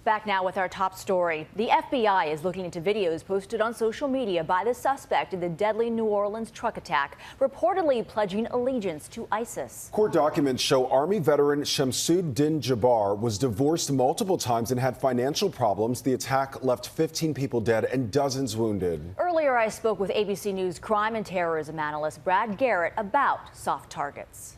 Back now with our top story. The FBI is looking into videos posted on social media by the suspect in the deadly New Orleans truck attack, reportedly pledging allegiance to ISIS. Court documents show Army veteran Shamsuddin Jabbar was divorced multiple times and had financial problems. The attack left 15 people dead and dozens wounded. Earlier, I spoke with ABC News crime and terrorism analyst Brad Garrett about soft targets.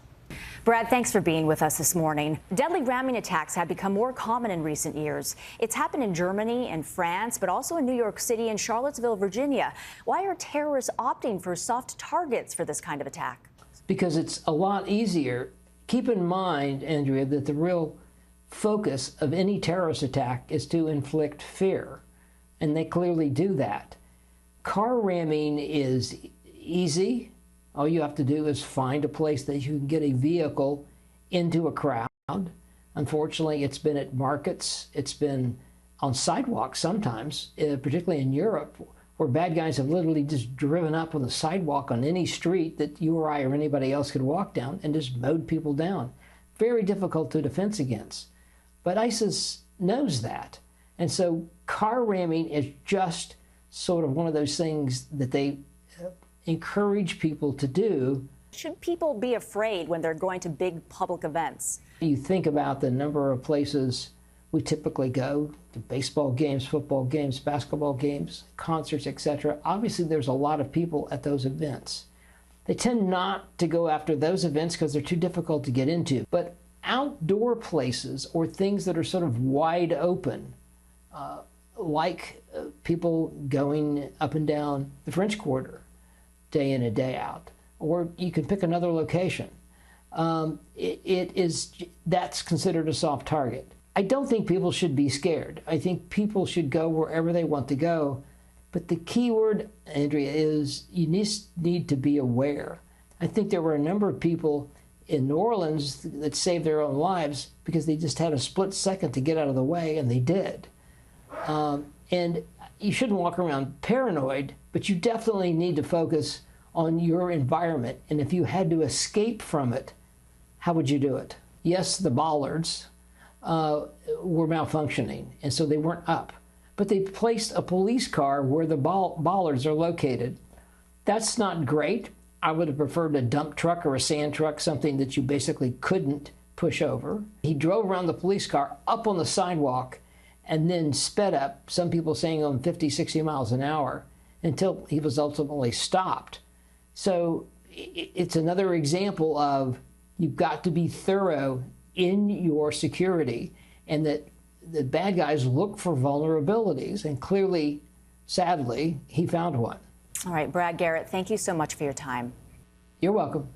Brad, thanks for being with us this morning. Deadly ramming attacks have become more common in recent years. It's happened in Germany and France, but also in New York City and Charlottesville, Virginia. Why are terrorists opting for soft targets for this kind of attack? Because it's a lot easier. Keep in mind, Andrea, that the real focus of any terrorist attack is to inflict fear, and they clearly do that. Car ramming is easy. All you have to do is find a place that you can get a vehicle into a crowd. Unfortunately, it's been at markets. It's been on sidewalks sometimes, particularly in Europe, where bad guys have literally just driven up on the sidewalk on any street that you or I or anybody else could walk down and just mowed people down. Very difficult to defend against. But ISIS knows that. And so car ramming is just sort of one of those things that they encourage people to do. Should people be afraid when they're going to big public events? You think about the number of places we typically go, to baseball games, football games, basketball games, concerts, etc. Obviously, there's a lot of people at those events. They tend not to go after those events because they're too difficult to get into. But outdoor places or things that are sort of wide open, like people going up and down the French Quarter, day in and day out, or you can pick another location. That's considered a soft target. I don't think people should be scared. I think people should go wherever they want to go. But the key word, Andrea, is you need to be aware. I think there were a number of people in New Orleans that saved their own lives because they just had a split second to get out of the way, and they did. And you shouldn't walk around paranoid, but you definitely need to focus on your environment. And if you had to escape from it, how would you do it? Yes, the bollards were malfunctioning, and so they weren't up. But they placed a police car where the bollards are located. That's not great. I would have preferred a dump truck or a sand truck, something that you basically couldn't push over. He drove around the police car up on the sidewalk and then sped up, some people saying on 50, 60 miles an hour, until he was ultimately stopped. So it's another example of you've got to be thorough in your security, and that the bad guys look for vulnerabilities, and clearly, sadly, he found one. All right, Brad Garrett, thank you so much for your time. You're welcome.